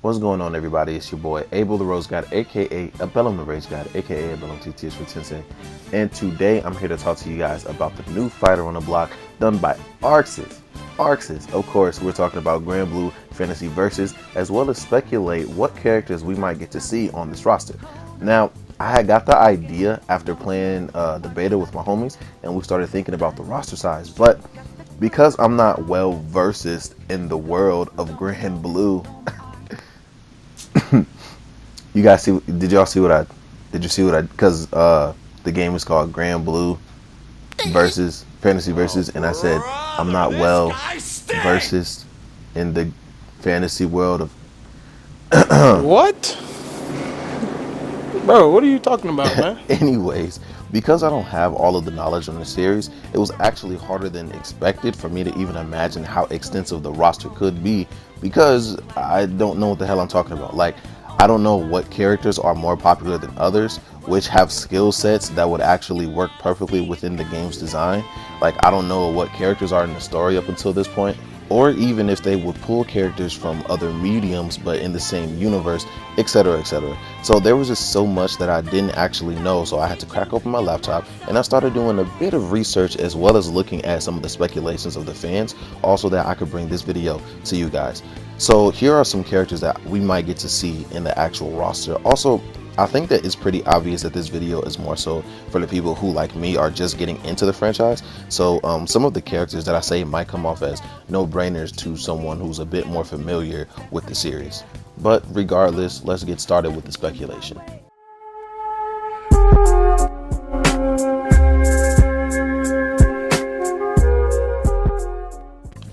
What's going on, everybody? It's your boy Abel the Rose God, aka Abellum the Rage God, aka Abellum TTS for Tensei. And today I'm here to talk to you guys about the new fighter on the block done by Arxis. Arxis, of course, we're talking about Granblue Fantasy Versus, as well as speculate what characters we might get to see on this roster. Now, I had got the idea after playing the beta with my homies, and we started thinking about the roster size, but because I'm not well versed in the world of Granblue, you guys see? Did y'all see what I? Did you see what I? Because the game is called Granblue Versus Fantasy Versus, and I said I'm not well versed in the fantasy world of. What? Bro, what are you talking about, man? Anyways, because I don't have all of the knowledge on the series, it was actually harder than expected for me to even imagine how extensive the roster could be, because I don't know what the hell I'm talking about. Like, I don't know what characters are more popular than others, which have skill sets that would actually work perfectly within the game's design. Like, I don't know what characters are in the story up until this point, or even if they would pull characters from other mediums but in the same universe, etc., etc. So there was just so much that I didn't actually know, so I had to crack open my laptop and I started doing a bit of research, as well as looking at some of the speculations of the fans, also that I could bring this video to you guys. So here are some characters that we might get to see in the actual roster. Also, I think that it's pretty obvious that this video is more so for the people who, like me, are just getting into the franchise. So some of the characters that I say might come off as no-brainers to someone who's a bit more familiar with the series. But regardless, let's get started with the speculation.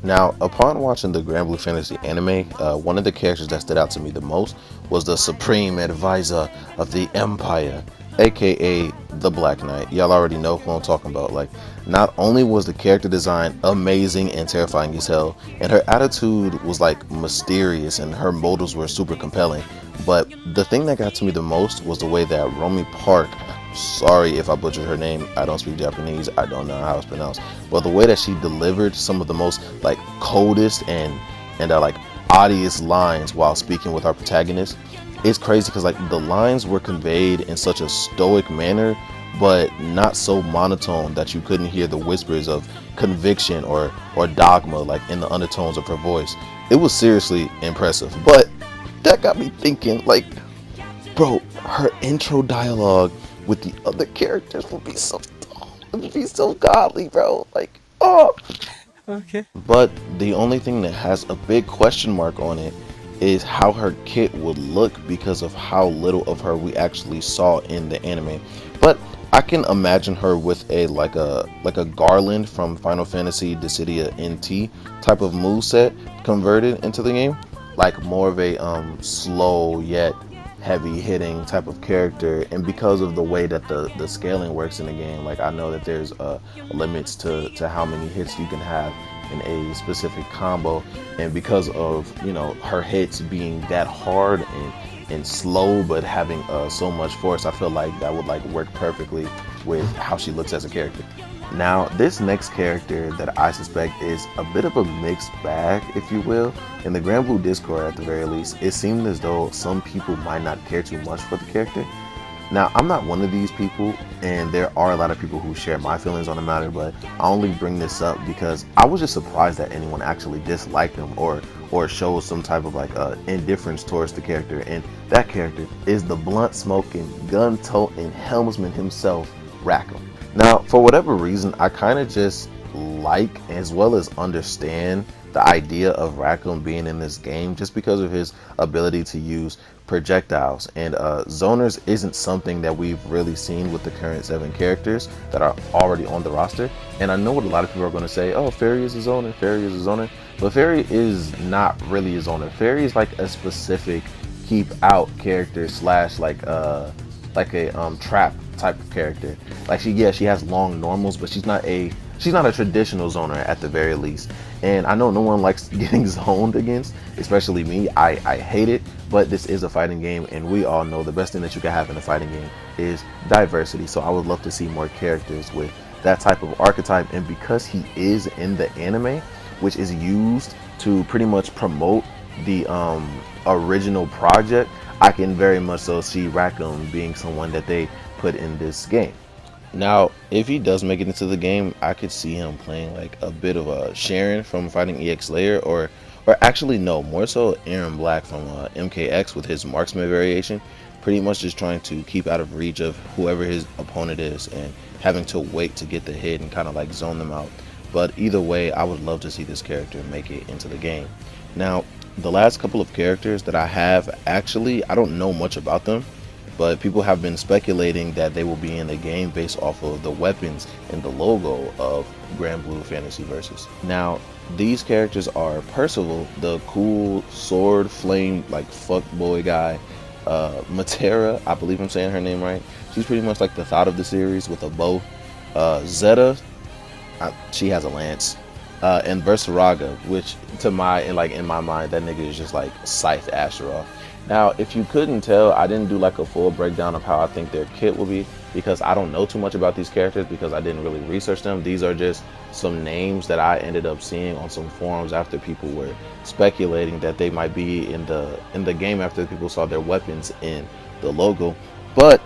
Now, upon watching the Granblue Fantasy anime, one of the characters that stood out to me the most was the Supreme Advisor of the Empire, aka the Black Knight. Y'all already know who I'm talking about. Like, not only was the character design amazing and terrifying as hell, and her attitude was like mysterious and her motives were super compelling, but the thing that got to me the most was the way that Romy Park, sorry if I butchered her name, I don't speak Japanese, I don't know how it's pronounced, but the way that she delivered some of the most like coldest and like oddest lines while speaking with our protagonist, it's crazy because like the lines were conveyed in such a stoic manner, but not so monotone that you couldn't hear the whispers of conviction or dogma like in the undertones of her voice. It was seriously impressive, but that got me thinking, like, bro, her intro dialogue with the other characters would be so, it would be so godly, bro. Like, oh. Okay. But the only thing that has a big question mark on it is how her kit would look, because of how little of her we actually saw in the anime. But I can imagine her with a like a Garland from Final Fantasy Dissidia NT type of moveset converted into the game, like more of a slow yet heavy hitting type of character. And because of the way that the scaling works in the game, like I know that there's limits to how many hits you can have in a specific combo, and because of, you know, her hits being that hard and slow but having so much force, I feel like that would like work perfectly with how she looks as a character. Now, this next character that I suspect is a bit of a mixed bag, if you will. In the Granblue Discord, at the very least, it seemed as though some people might not care too much for the character. Now, I'm not one of these people, and there are a lot of people who share my feelings on the matter, but I only bring this up because I was just surprised that anyone actually disliked him or shows some type of like indifference towards the character. And that character is the blunt-smoking, gun-toting helmsman himself, Rackham. Now, for whatever reason, I kind of just like, as well as understand, the idea of Rackham being in this game, just because of his ability to use projectiles. And zoners isn't something that we've really seen with the current 7 characters that are already on the roster. And I know what a lot of people are going to say, oh, Fairy is a zoner, Fairy is a zoner. But Fairy is not really a zoner. Fairy is like a specific keep out character slash like a trap type of character. Like she has long normals, but she's not a traditional zoner at the very least. And I know no one likes getting zoned against, especially me. I hate it, but this is a fighting game, and we all know the best thing that you can have in a fighting game is diversity. So I would love to see more characters with that type of archetype. And because he is in the anime, which is used to pretty much promote the original project, I can very much so see Raccoon being someone that they put in this game. Now, if he does make it into the game, I could see him playing like a bit of a Sharon from Fighting EX Layer, or actually no, more so Aaron Black from MKX with his marksman variation, pretty much just trying to keep out of reach of whoever his opponent is and having to wait to get the hit and kind of like zone them out. But either way, I would love to see this character make it into the game. Now, the last couple of characters that I have, actually, I don't know much about them, but people have been speculating that they will be in the game based off of the weapons and the logo of Granblue Fantasy Versus. Now, these characters are Percival, the cool sword flame like fuck boy guy. Matera, I believe I'm saying her name right. She's pretty much like the thought of the series with a bow. Zeta, she has a lance. And Versaraga, which to my like in my mind, that nigga is just like Scythe Asheroth. Now, if you couldn't tell, I didn't do like a full breakdown of how I think their kit will be because I don't know too much about these characters because I didn't really research them. These are just some names that I ended up seeing on some forums after people were speculating that they might be in the game after people saw their weapons in the logo. But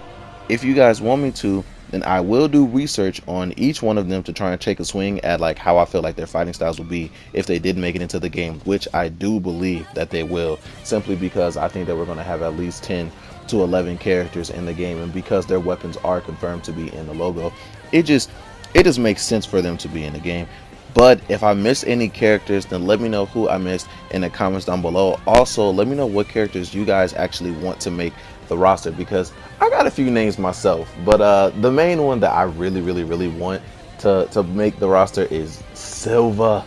if you guys want me to, then I will do research on each one of them to try and take a swing at like how I feel like their fighting styles will be if they did make it into the game, which I do believe that they will, simply because I think that we're going to have at least 10 to 11 characters in the game, and because their weapons are confirmed to be in the logo, it just makes sense for them to be in the game. But if I missed any characters, then let me know who I missed in the comments down below. Also, let me know what characters you guys actually want to make the roster, because I got a few names myself, but the main one that I really want to make the roster is Silva.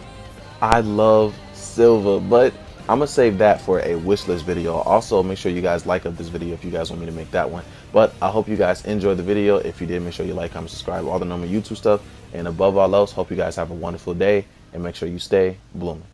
I love Silva, but I'm gonna save that for a wish list video. Also, make sure you guys like up this video if you guys want me to make that one. But I hope you guys enjoyed the video. If you did, make sure you like, comment, subscribe, all the normal YouTube stuff. And above all else, hope you guys have a wonderful day and make sure you stay blooming.